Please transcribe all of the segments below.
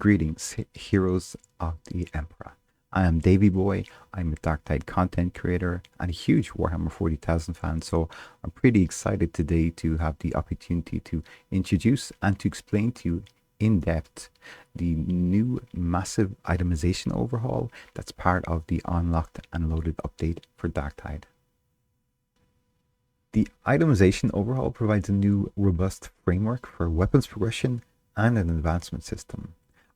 Greetings, heroes of the Emperor. I am Daveeboy. I'm a Darktide content creator and a huge Warhammer 40,000 fan, so I'm pretty excited today to have the opportunity to introduce and to explain to you in depth the new massive itemization overhaul that's part of the unlocked and loaded update for Darktide. The itemization overhaul provides a new robust framework for weapons progression and an advancement system.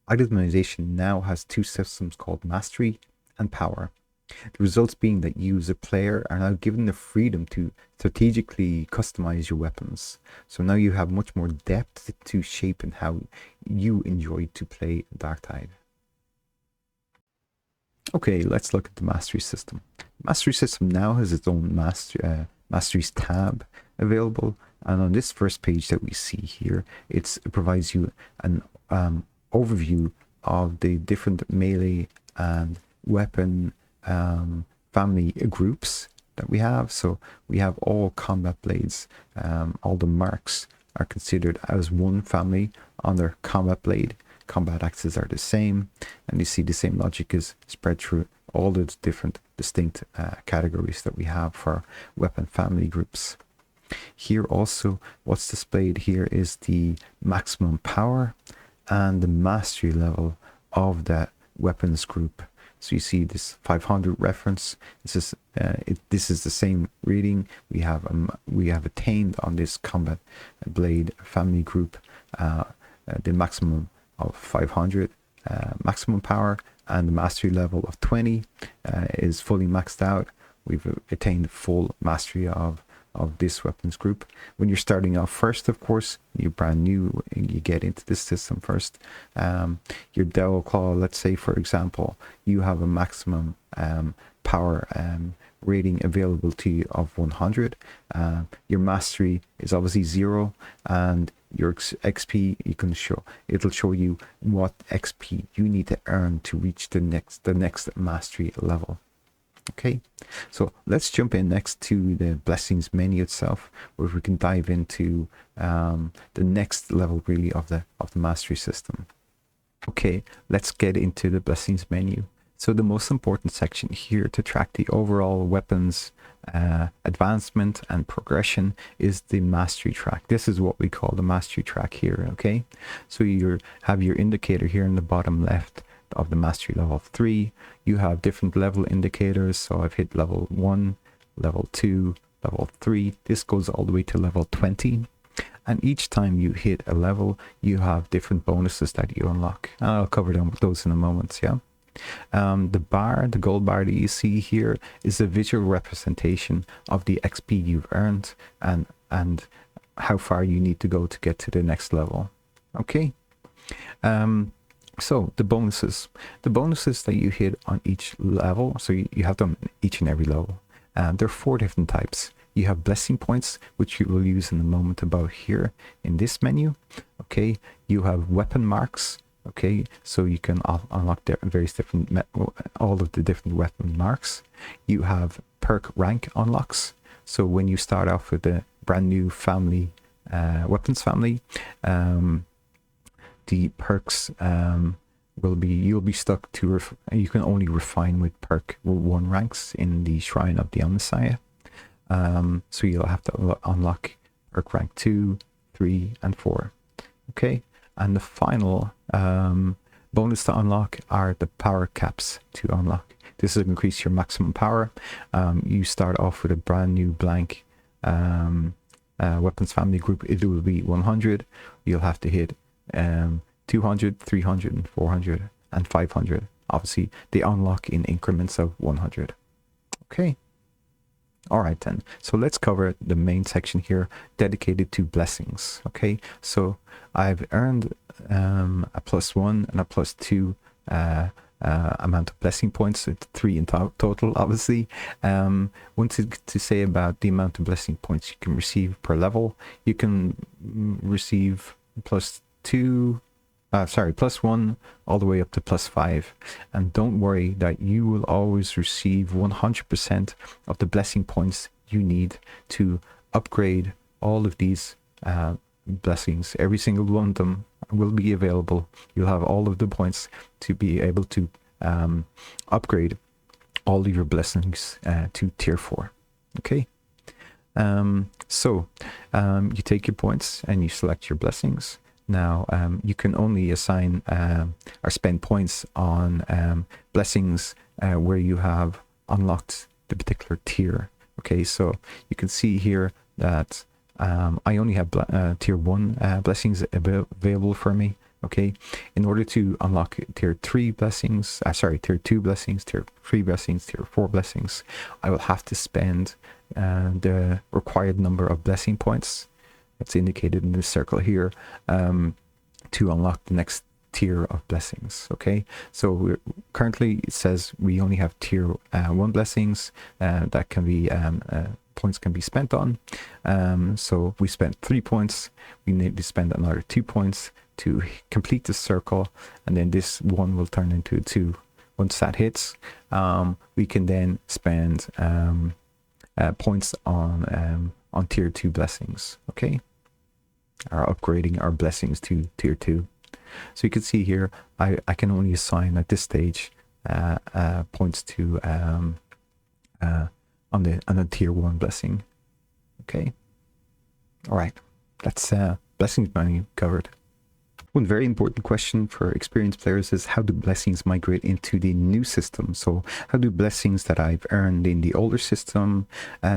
Itemization now has two systems called Mastery and Power. The results being that you as a player are now given the freedom to strategically customize your weapons. So now you have much more depth to shape in how you enjoy to play Darktide. Okay, let's look at the Mastery system. The Mastery system now has its own Masteries tab available, and on this first page that we see here, it provides you an overview of the different melee and weapon family groups that we have. So we have all combat blades. All the marks are considered as one family on their combat blade. Combat axes are the same, and you see the same logic is spread through all the different distinct categories that we have for weapon family groups. Here also, what's displayed here is the maximum power and the mastery level of that weapons group. So you see this 500 reference. This is the same reading we have attained on this combat blade family group, the maximum of 500 maximum power, and the mastery level of 20 is fully maxed out. We've attained full mastery of this weapons group. When you're starting off first, of course, you're brand new, you get into this system first. Your Devil Claw, let's say for example, you have a maximum power rating available to you of 100. Your mastery is obviously 0, and your XP it'll show you what XP you need to earn to reach the next mastery level. Okay, so let's jump in next to the blessings menu itself, where we can dive into the next level really of the mastery system. Okay, let's get into the blessings menu. So the most important section here to track the overall weapons advancement and progression is the mastery track. This is what we call the mastery track here. Okay, so you have your indicator here in the bottom left of the mastery level 3. You have different level indicators. So I've hit level 1, level 2, level 3. This goes all the way to level 20. And each time you hit a level, you have different bonuses that you unlock. And I'll cover those in a moment. Yeah. The gold bar that you see here is a visual representation of the XP you've earned and how far you need to go to get to the next level. Okay. So the bonuses that you hit on each level, so you have them each and every level. There are 4 different types. You have blessing points, which you will use in a moment about here in this menu. Okay, you have weapon marks. Okay, so you can unlock various different all of the different weapon marks. You have perk rank unlocks. So when you start off with the brand new family, weapons family, the perks you'll be stuck to you can only refine with perk 1 ranks in the Shrine of the Omnissiah. So you'll have to unlock perk rank 2, 3, and 4. Okay, and the final bonus to unlock are the power caps to unlock. This will increase your maximum power. You start off with a brand new blank weapons family group. It will be 100. You'll have to hit 200, 300, and 400, and 500. Obviously, they unlock in increments of 100. Okay. All right then. So let's cover the main section here dedicated to blessings. Okay. So I've earned a +1 and a +2 amount of blessing points. It's 3 in total, obviously. One thing to say about the amount of blessing points you can receive per level. You can receive +1 all the way up to +5, and don't worry that you will always receive 100% of the blessing points you need to upgrade all of these blessings. Every single one of them will be available. You'll have all of the points to be able to upgrade all of your blessings to tier 4. Okay. So you take your points and you select your blessings. Now you can only assign or spend points on blessings where you have unlocked the particular tier. Okay, so you can see here that I only have tier 1 blessings available for me. Okay, in order to unlock tier 3 blessings, tier 2 blessings, tier 3 blessings, tier 4 blessings, I will have to spend the required number of blessing points. It's indicated in this circle here to unlock the next tier of blessings. Okay, so currently it says we only have tier 1 blessings that can be points can be spent on. So we spent 3 points. We need to spend another 2 points to complete the circle, and then this 1 will turn into 2. Once that hits, we can then spend points on tier 2 blessings. Okay, or upgrading our blessings to tier 2. So you can see here I can only assign at this stage points to on the tier 1 blessing. Okay, all right, that's blessings money covered. One very important question for experienced players is, how do blessings migrate into the new system? So how do blessings that I've earned in the older system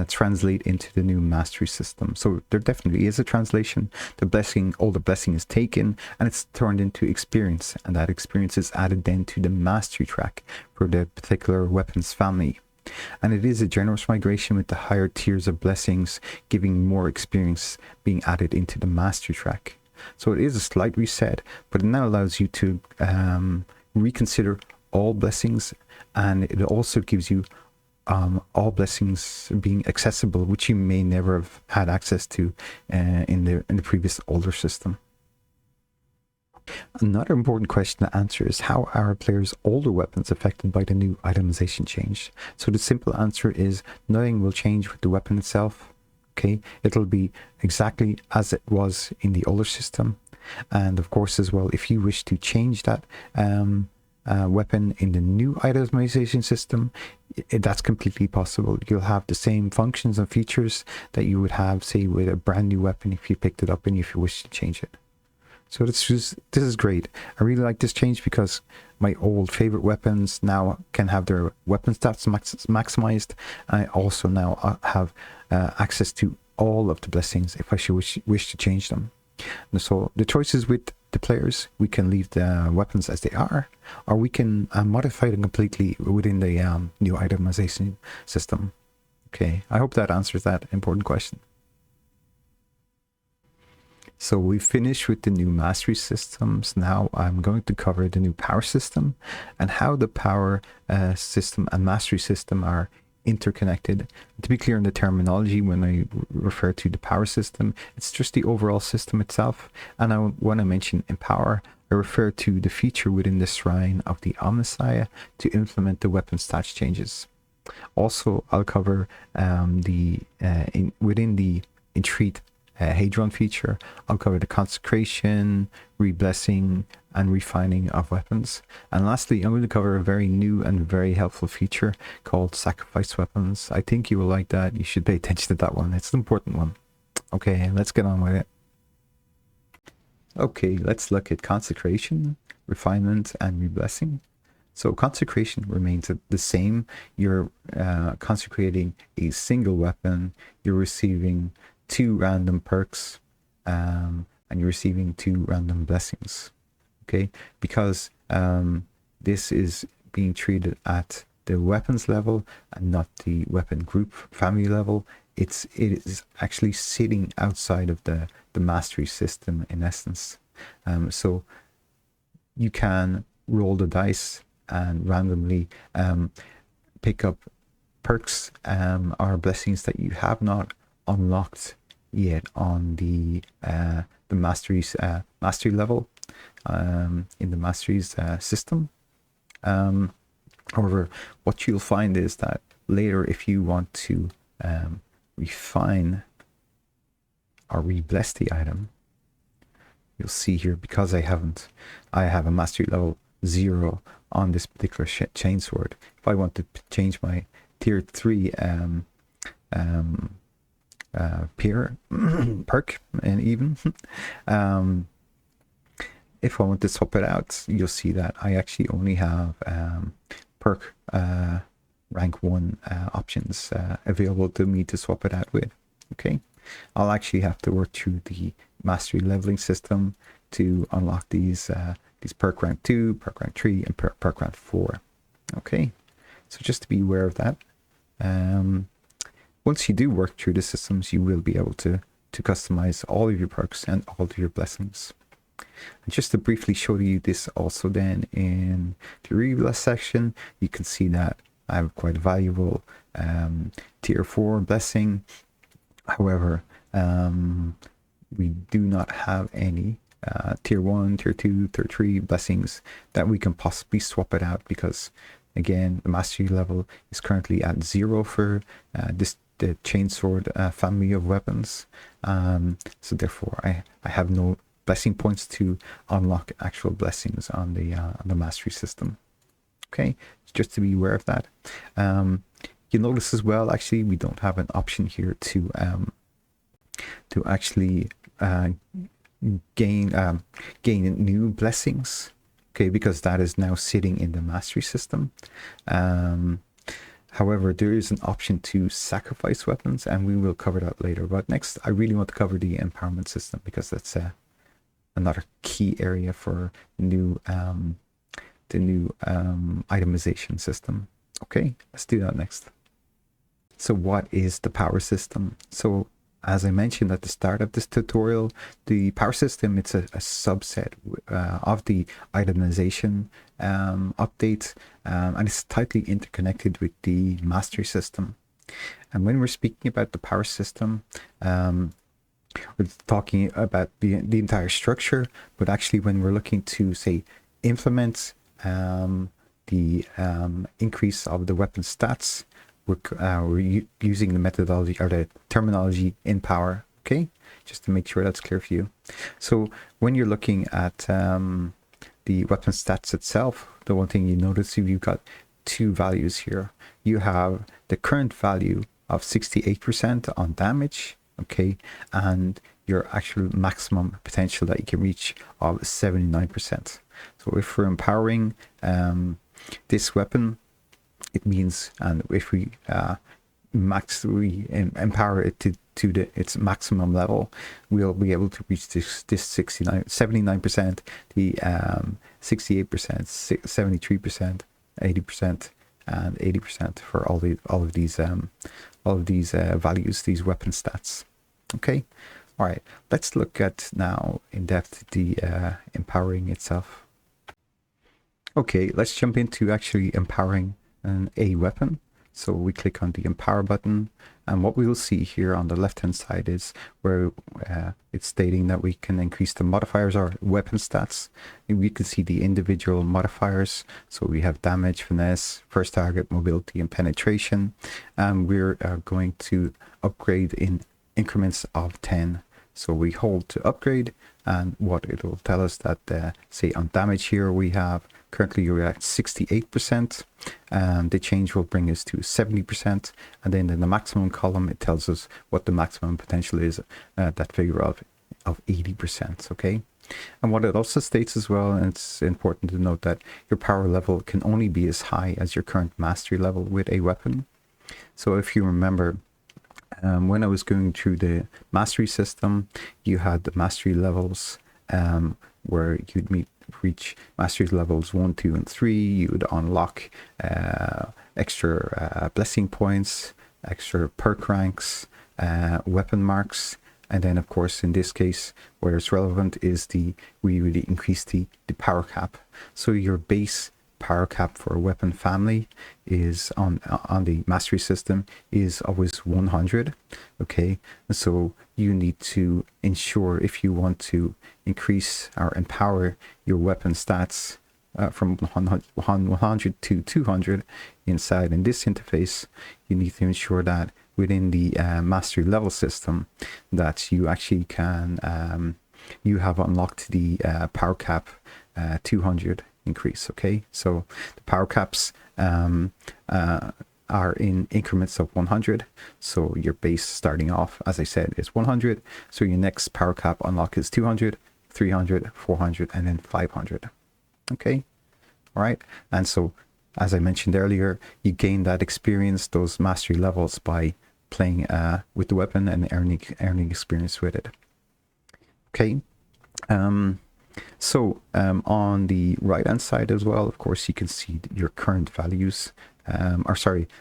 translate into the new mastery system? So there definitely is a translation. Older blessing is taken and it's turned into experience, and that experience is added then to the mastery track for the particular weapons family. And it is a generous migration with the higher tiers of blessings giving more experience being added into the mastery track. So it is a slight reset, but it now allows you to reconsider all blessings, and it also gives you all blessings being accessible, which you may never have had access to in the previous older system. Another important question to answer is, how are players' older weapons affected by the new itemization change? So the simple answer is nothing will change with the weapon itself. Okay, it'll be exactly as it was in the older system. And of course as well, if you wish to change that weapon in the new itemization system, that's completely possible. You'll have the same functions and features that you would have, say, with a brand new weapon if you picked it up and if you wish to change it. So this is great. I really like this change because my old favorite weapons now can have their weapon stats maximized. I also now have access to all of the blessings if I should wish to change them. And so the choices with the players, we can leave the weapons as they are, or we can modify them completely within the new itemization system. Okay, I hope that answers that important question. So we finished with the new mastery systems. Now I'm going to cover the new power system and how the power system and mastery system are interconnected. To be clear in the terminology, when I refer to the power system, it's just the overall system itself. And when I mention empower, I refer to the feature within the shrine of the Omnissiah to implement the weapon stats changes. Also, I'll cover within the entreat Hadron feature, I'll cover the consecration, reblessing, and refining of weapons. And lastly, I'm going to cover a very new and very helpful feature called sacrifice weapons. I think you will like that. You should pay attention to that one. It's an important one. Okay, let's get on with it. Okay, let's look at consecration, refinement, and reblessing. So consecration remains the same. You're consecrating a single weapon. You're receiving 2 random perks, and you're receiving 2 random blessings. Okay, because this is being treated at the weapons level and not the weapon group family level. It is actually sitting outside of the mastery system in essence. So you can roll the dice and randomly pick up perks or blessings that you have not unlocked yet on the mastery level in the masteries system. However, what you'll find is that later, if you want to refine or rebless the item, you'll see here, because I have a mastery level 0 on this particular chainsword. If I want to change my tier 3 peer perk, and even if I want to swap it out, you'll see that I actually only have perk rank 1 options available to me to swap it out with. Okay, I'll actually have to work through the mastery leveling system to unlock these perk rank 2, perk rank 3, and perk rank 4. Okay, so just to be aware of that. Once you do work through the systems, you will be able to customize all of your perks and all of your blessings. And just to briefly show you this also, then in the rebless section, you can see that I have quite a valuable tier 4 blessing. However, we do not have any tier 1, tier 2, tier 3 blessings that we can possibly swap it out, because again, the mastery level is currently at 0 for the chainsword family of weapons. So therefore I have no blessing points to unlock actual blessings on the mastery system. Okay, just to be aware of that. You'll notice as well, actually, we don't have an option here to actually gain new blessings. Okay, because that is now sitting in the mastery system. However, there is an option to sacrifice weapons, and we will cover that later. But next, I really want to cover the empowerment system, because that's another key area for the new itemization system. Okay, let's do that next. So what is the power system? So as I mentioned at the start of this tutorial, the power system, it's a subset of the itemization update, and it's tightly interconnected with the mastery system. And when we're speaking about the power system, we're talking about the entire structure, but actually when we're looking to, say, implement the increase of the weapon stats, we're using the methodology or the terminology in power. Okay, just to make sure that's clear for you. So when you're looking at the weapon stats itself, the one thing you notice, you've got two values here. You have the current value of 68% on damage, okay, and your actual maximum potential that you can reach of 79%. So if we're empowering this weapon, it means, and if we empower it to its maximum level, we'll be able to reach this 79%, the 68%, 73%, 80%, and 80% for all of these values, these weapon stats. Okay, all right. Let's look at now in depth the empowering itself. Okay, let's jump into actually empowering a weapon. So we click on the empower button, and what we will see here on the left hand side is where it's stating that we can increase the modifiers or weapon stats. And we can see the individual modifiers. So we have damage, finesse, first target, mobility, and penetration, and we're going to upgrade in increments of 10. So we hold to upgrade, and what it will tell us that say on damage here we have currently you're at 68%, and the change will bring us to 70%, and then in the maximum column it tells us what the maximum potential is, that figure of 80%. Okay, and what it also states as well, and it's important to note, that your power level can only be as high as your current mastery level with a weapon. So if you remember, when I was going through the mastery system, you had the mastery levels where you'd reach mastery levels 1, 2, and 3. You would unlock extra blessing points, extra perk ranks, weapon marks, and then of course in this case where it's relevant is we really increase the power cap. So your base power cap for a weapon family is on the mastery system is always 100. Okay, so you need to ensure, if you want to increase or empower your weapon stats from 100 to 200 inside in this interface, you need to ensure that within the mastery level system that you actually can you have unlocked the power cap 200 increase. Okay, so the power caps are in increments of 100. So your base starting off, as I said, is 100. So your next power cap unlock is 200, 300, 400, and then 500. Okay, all right. And so, as I mentioned earlier, you gain that experience, those mastery levels, by playing with the weapon and earning experience with it. Okay. On the right hand side as well, of course, you can see your current values, the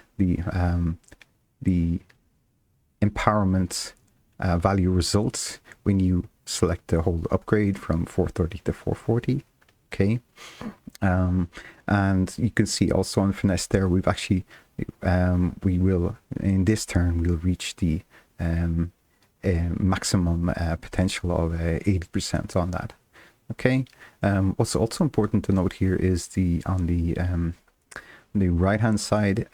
empowerment value results when you select the whole upgrade from 430 to 440. Okay, and you can see also on finesse there, we've actually we will, in this turn, we'll reach the maximum potential of 80% on that. Okay. What's also important to note here is on the right hand side,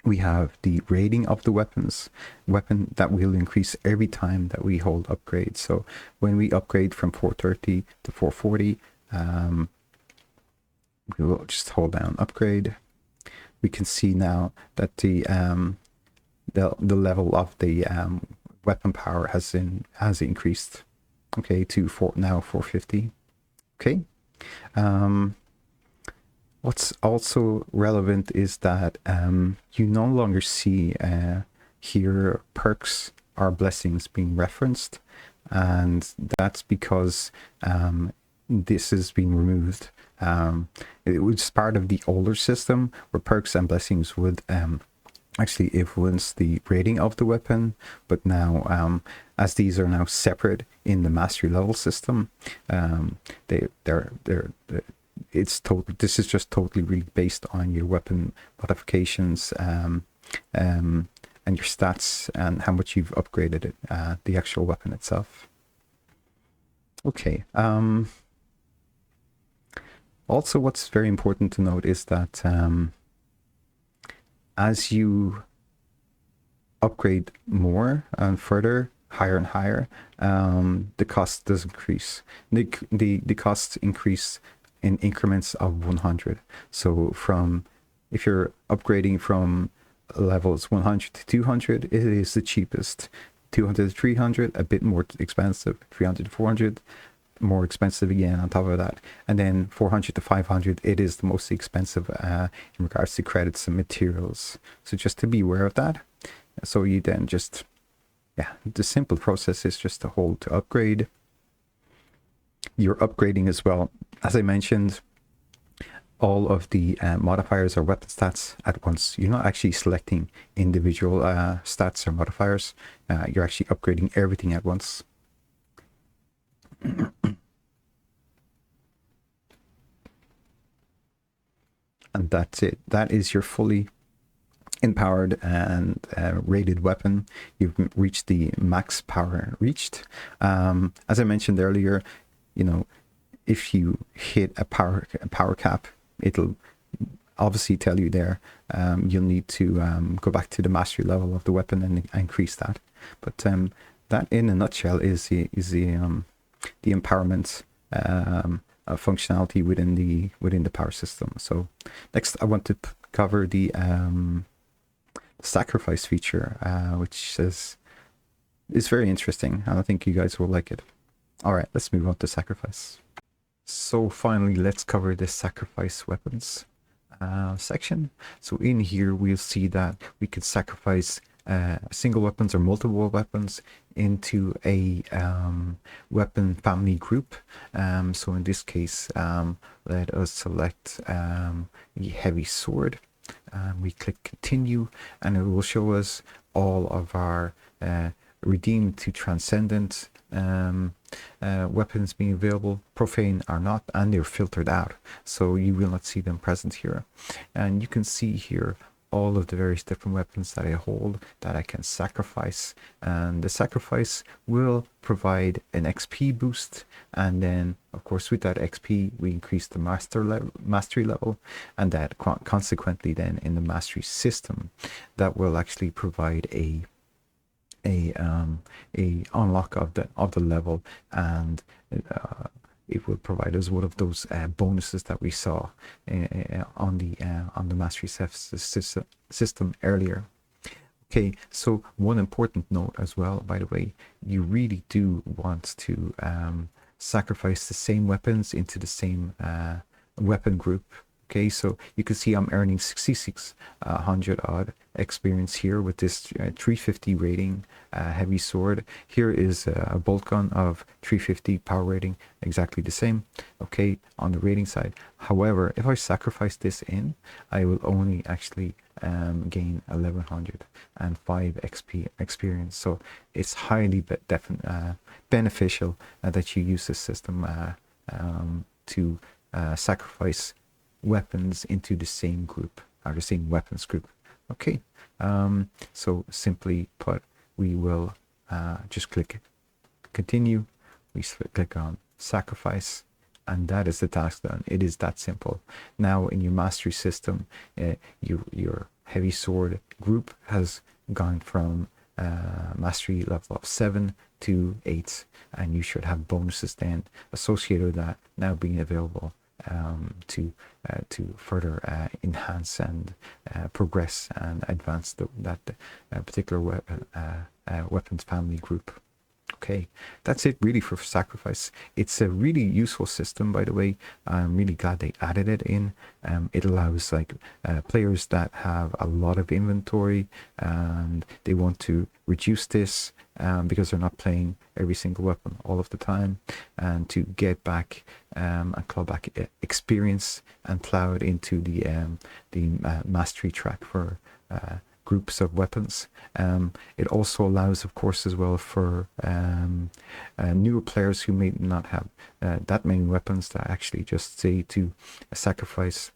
we have the rating of the weapon that will increase every time that we hold upgrade. So when we upgrade from 430 to 440, we will just hold down upgrade. We can see now that the level of the weapon power has increased. Okay, to now 450. Okay. What's also relevant is that you no longer see here perks or blessings being referenced, and that's because this has been removed. It was part of the older system where perks and blessings would actually influence the rating of the weapon, but now as these are now separate in the mastery level system, this is just totally really based on your weapon modifications and your stats and how much you've upgraded it, the actual weapon itself. Okay. Also, what's very important to note is that as you upgrade more and further, higher and higher, the cost does increase. The costs increase in increments of 100. So if you're upgrading from levels 100 to 200, it is the cheapest. 200 to 300, a bit more expensive. 300 to 400, more expensive again on top of that. And then 400 to 500, it is the most expensive in regards to credits and materials. So just to be aware of that. So you then just, the simple process is just to hold to upgrade. You're upgrading as well. As I mentioned, all of the modifiers or weapon stats at once. You're not actually selecting individual stats or modifiers. You're actually upgrading everything at once. And that's it. That is your fully empowered and rated weapon. You've reached the max power reached. As I mentioned earlier, if you hit a power cap, it'll obviously tell you there you'll need to go back to the mastery level of the weapon and increase that. But that, in a nutshell, is the empowerment functionality within the power system. So next, I want to cover the sacrifice feature, which is very interesting, and I think you guys will like it. All right, let's move on to sacrifice. So finally, let's cover the sacrifice weapons section. So in here, we'll see that we can sacrifice single weapons or multiple weapons into a weapon family group. So in this case, let us select the heavy sword. We click continue, and it will show us all of our redeemed to transcendent weapons being available. Profane are not, and they're filtered out, so you will not see them present here. And you can see here all of the various different weapons that I hold that I can sacrifice, and the sacrifice will provide an XP boost, and then of course with that XP we increase the mastery level, and that consequently then in the mastery system that will actually provide a a unlock of the level, and it will provide us one of those bonuses that we saw on the mastery system earlier. Okay, so one important note as well, by the way, you really do want to sacrifice the same weapons into the same weapon group. Okay, so you can see I'm earning 6,600 odd experience here with this 350 rating heavy sword. Here is a bolt gun of 350 power rating, exactly the same, okay, on the rating side. However, if I sacrifice this in, I will only actually gain 1105 XP experience. So it's highly beneficial that you use this system to sacrifice weapons into the same group, or the same weapons group. Okay, so simply put, we will just click continue, we click on sacrifice, and that is the task done. It is that simple. Now in your mastery system, your heavy sword group has gone from mastery level of 7 to 8, and you should have bonuses then associated with that now being available to further enhance and progress and advance that particular weapons family group. Okay, that's it really for sacrifice. It's a really useful system, by the way. I'm really glad they added it in. It allows like players that have a lot of inventory and they want to reduce this because they're not playing every single weapon all of the time, and to get back and claw back experience and plow it into the mastery track for groups of weapons. It also allows, of course, as well for newer players who may not have that many weapons to actually just say to sacrifice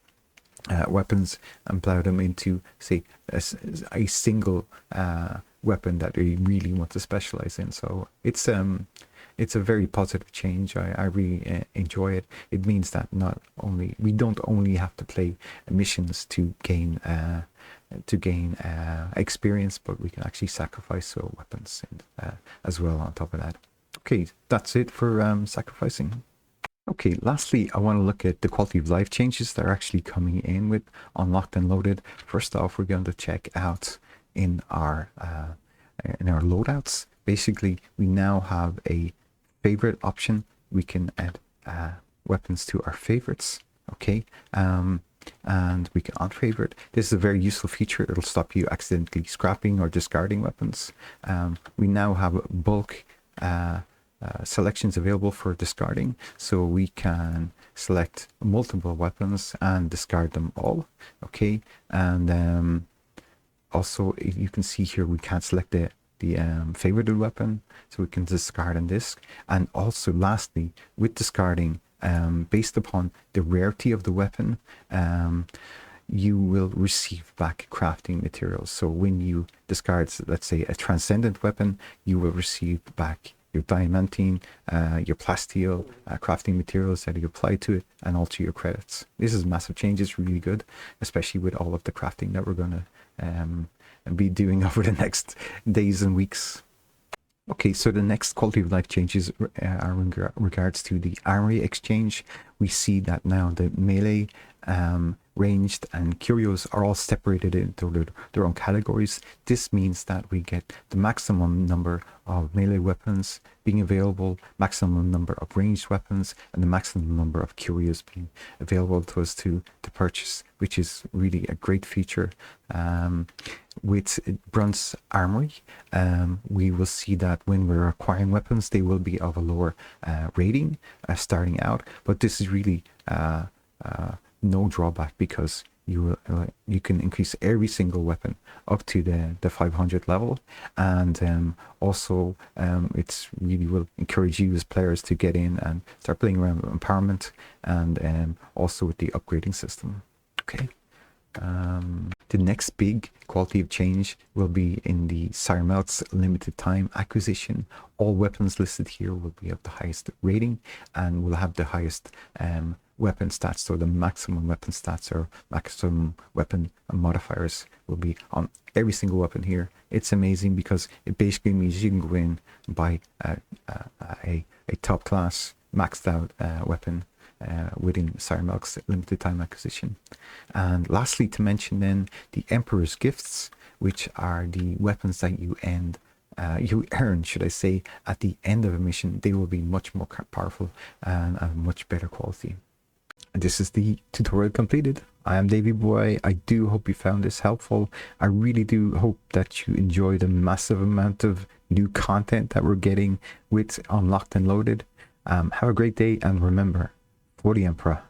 weapons and plow them into, say, a single weapon that they really want to specialize in. So it's a very positive change. I really enjoy it. It means that we don't only have to play missions to gain experience, but we can actually sacrifice weapons as well on top of that. Okay, that's it for sacrificing. Okay, lastly, I want to look at the quality of life changes that are actually coming in with Unlocked and Loaded. First off, we're going to check out in our loadouts. Basically, we now have a favorite option. We can add weapons to our favorites. Okay, and we can unfavorite. This is a very useful feature. It'll stop you accidentally scrapping or discarding weapons. We now have bulk selections available for discarding, so we can select multiple weapons and discard them all. Okay, and also you can see here we can't select the favorited weapon, so we can discard on this. And also lastly, with discarding, based upon the rarity of the weapon, you will receive back crafting materials. So when you discard, let's say, a transcendent weapon, you will receive back your diamantine, your plasteel, crafting materials that you apply to it, and also your credits. This is massive change. It's really good, especially with all of the crafting that we're going to be doing over the next days and weeks. Okay, so the next quality of life changes are in regards to the armory exchange. We see that now the melee, ranged, and curios are all separated into their own categories. This means that we get the maximum number of melee weapons being available, maximum number of ranged weapons, and the maximum number of curios being available to us to purchase, which is really a great feature. With bronze armory, we will see that when we're acquiring weapons, they will be of a lower rating starting out, but this is really no drawback, because you can increase every single weapon up to the 500 level, and also it's really will encourage you as players to get in and start playing around with empowerment, and also with the upgrading system. Okay. The next big quality of change will be in the Sire Melt's limited time acquisition. All weapons listed here will be of the highest rating and will have the highest weapon stats, so the maximum weapon stats or maximum weapon modifiers will be on every single weapon here. It's amazing because it basically means you can go in and buy a top class maxed out weapon within Siremelk's limited time acquisition. And lastly, to mention then the Emperor's Gifts, which are the weapons that you earn, should I say, at the end of a mission. They will be much more powerful and of much better quality. And this is the tutorial completed. I am Daveeboy. I do hope you found this helpful. I really do hope that you enjoy the massive amount of new content that we're getting with Unlocked and Loaded. Have a great day, and remember, for the Emperor.